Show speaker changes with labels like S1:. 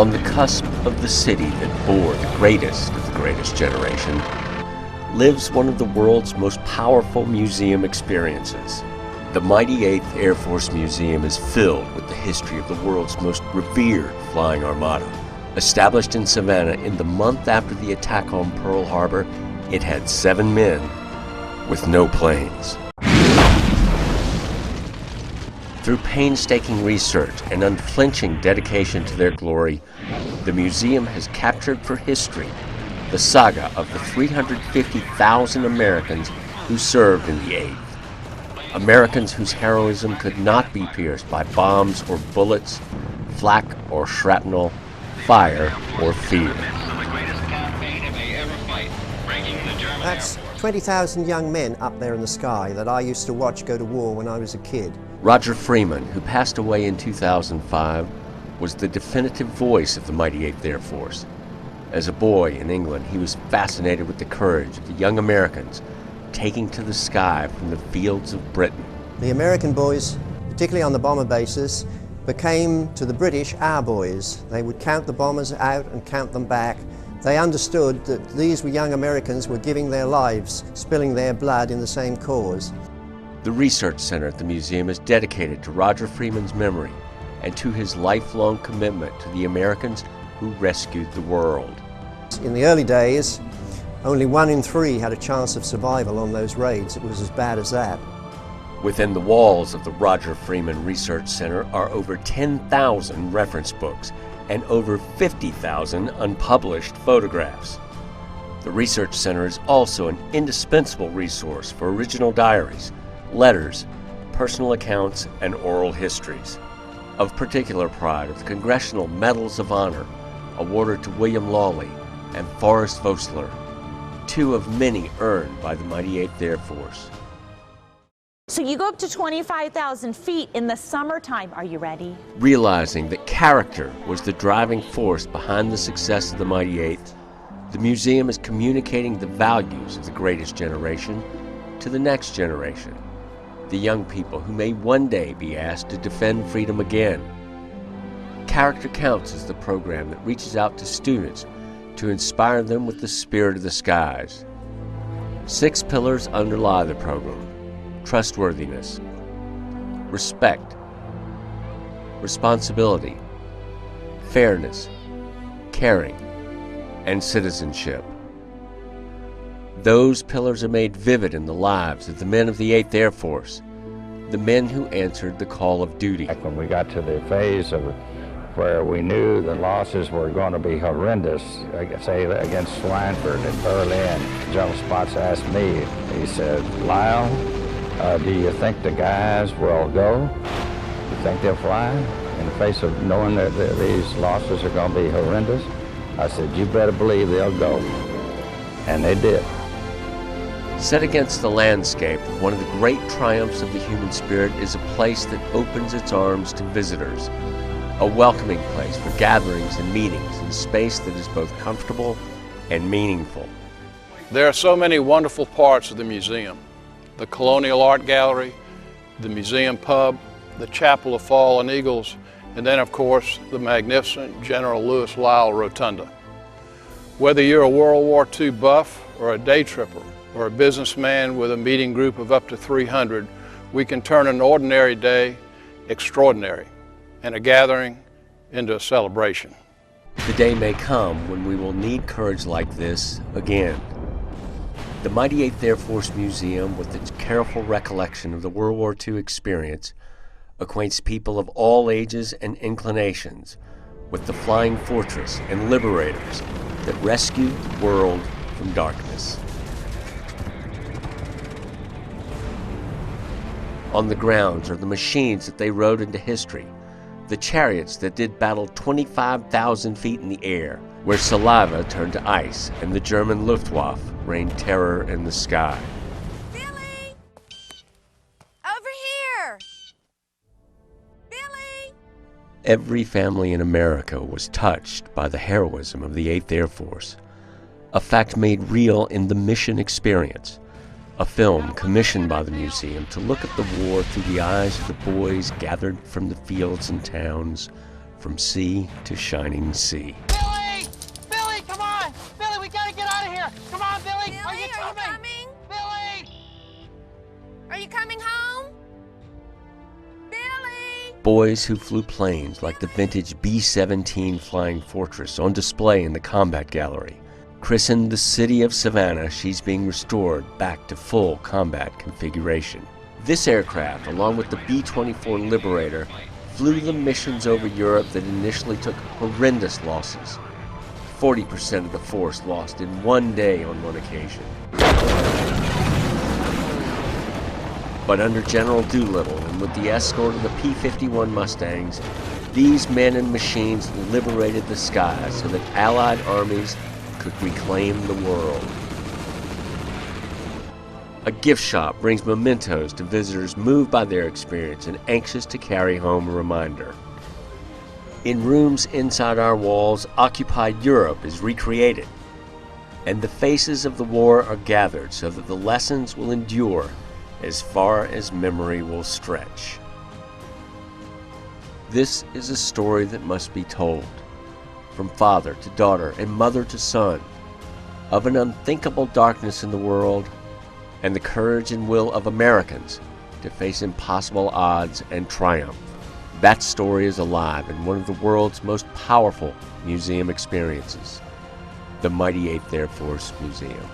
S1: On the cusp of the city that bore the greatest of the greatest generation lives one of the world's most powerful museum experiences. The mighty 8th Air Force Museum is filled with the history of the world's most revered flying armada. Established in Savannah in the month after the attack on Pearl Harbor, it had 7 men with no planes. Through painstaking research and unflinching dedication to their glory, the museum has captured for history the saga of the 350,000 Americans who served in the 8th. Americans whose heroism could not be pierced by bombs or bullets, flak or shrapnel, fire or fear.
S2: That's 20,000 young men up there in the sky that I used to watch go to war when I was a kid.
S1: Roger Freeman, who passed away in 2005, was the definitive voice of the mighty 8th Air Force. As a boy in England, he was fascinated with the courage of the young Americans taking to the sky from the fields of Britain.
S2: The American boys, particularly on the bomber bases, became to the British our boys. They would count the bombers out and count them back. They understood that these were young Americans were giving their lives, spilling their blood in the same cause.
S1: The research center at the museum is dedicated to Roger Freeman's memory and to his lifelong commitment to the Americans who rescued the world.
S2: In the early days, only 1 in 3 had a chance of survival on those raids. It was as bad as that.
S1: Within the walls of the Roger Freeman Research Center are over 10,000 reference books and over 50,000 unpublished photographs. The Research Center is also an indispensable resource for original diaries, letters, personal accounts, and oral histories. Of particular pride are the Congressional Medals of Honor awarded to William Lawley and Forrest Vossler, 2 of many earned by the mighty 8th Air Force.
S3: So you go up to 25,000 feet in the summertime. Are you ready?
S1: Realizing that character was the driving force behind the success of the mighty 8th, the museum is communicating the values of the greatest generation to the next generation, the young people who may one day be asked to defend freedom again. Character Counts is the program that reaches out to students to inspire them with the spirit of the skies. 6 pillars underlie the program: trustworthiness, respect, responsibility, fairness, caring, and citizenship. Those pillars are made vivid in the lives of the men of the 8th Air Force, the men who answered the call of duty.
S4: When we got to the phase of where we knew the losses were going to be horrendous, say against Schweinfurt and Berlin, General Spots asked me, he said, "Lyle, do you think the guys will go? You think they'll fly in the face of knowing that these losses are going to be horrendous?" I said, "You better believe they'll go." And they did.
S1: Set against the landscape, one of the great triumphs of the human spirit is a place that opens its arms to visitors, a welcoming place for gatherings and meetings in a space that is both comfortable and meaningful.
S5: There are so many wonderful parts of the museum. The Colonial Art Gallery, the museum pub, the Chapel of Fallen Eagles, and then of course the magnificent General Lewis Lyle Rotunda. Whether you're a World War II buff or a day tripper or a businessman with a meeting group of up to 300, we can turn an ordinary day extraordinary and a gathering into a celebration.
S1: The day may come when we will need courage like this again. The mighty 8th Air Force Museum, with its careful recollection of the World War II experience, acquaints people of all ages and inclinations with the flying fortress and liberators that rescued the world from darkness. On the grounds are the machines that they rode into history, the chariots that did battle 25,000 feet in the air, where saliva turned to ice and the German Luftwaffe rained terror in the sky.
S6: Billy! Over here! Billy!
S1: Every family in America was touched by the heroism of the 8th Air Force, a fact made real in The Mission Experience, a film commissioned by the museum to look at the war through the eyes of the boys gathered from the fields and towns from sea to shining sea.
S7: Billy! Billy, come on! Billy, we gotta get out of here! Come on, Billy!
S6: Billy,
S7: Are you coming? Billy!
S6: Are you coming home? Billy!
S1: Boys who flew planes like the vintage B-17 Flying Fortress on display in the Combat Gallery. Christened the city of Savannah, she's being restored back to full combat configuration. This aircraft, along with the B-24 Liberator, flew the missions over Europe that initially took horrendous losses. 40% of the force lost in one day on one occasion. But under General Doolittle and with the escort of the P-51 Mustangs, these men and machines liberated the skies so that Allied armies could reclaim the world. A gift shop brings mementos to visitors moved by their experience and anxious to carry home a reminder. In rooms inside our walls, occupied Europe is recreated, and the faces of the war are gathered so that the lessons will endure as far as memory will stretch. This is a story that must be told, from father to daughter and mother to son, of an unthinkable darkness in the world and the courage and will of Americans to face impossible odds and triumph. That story is alive in one of the world's most powerful museum experiences, the mighty 8th Air Force Museum.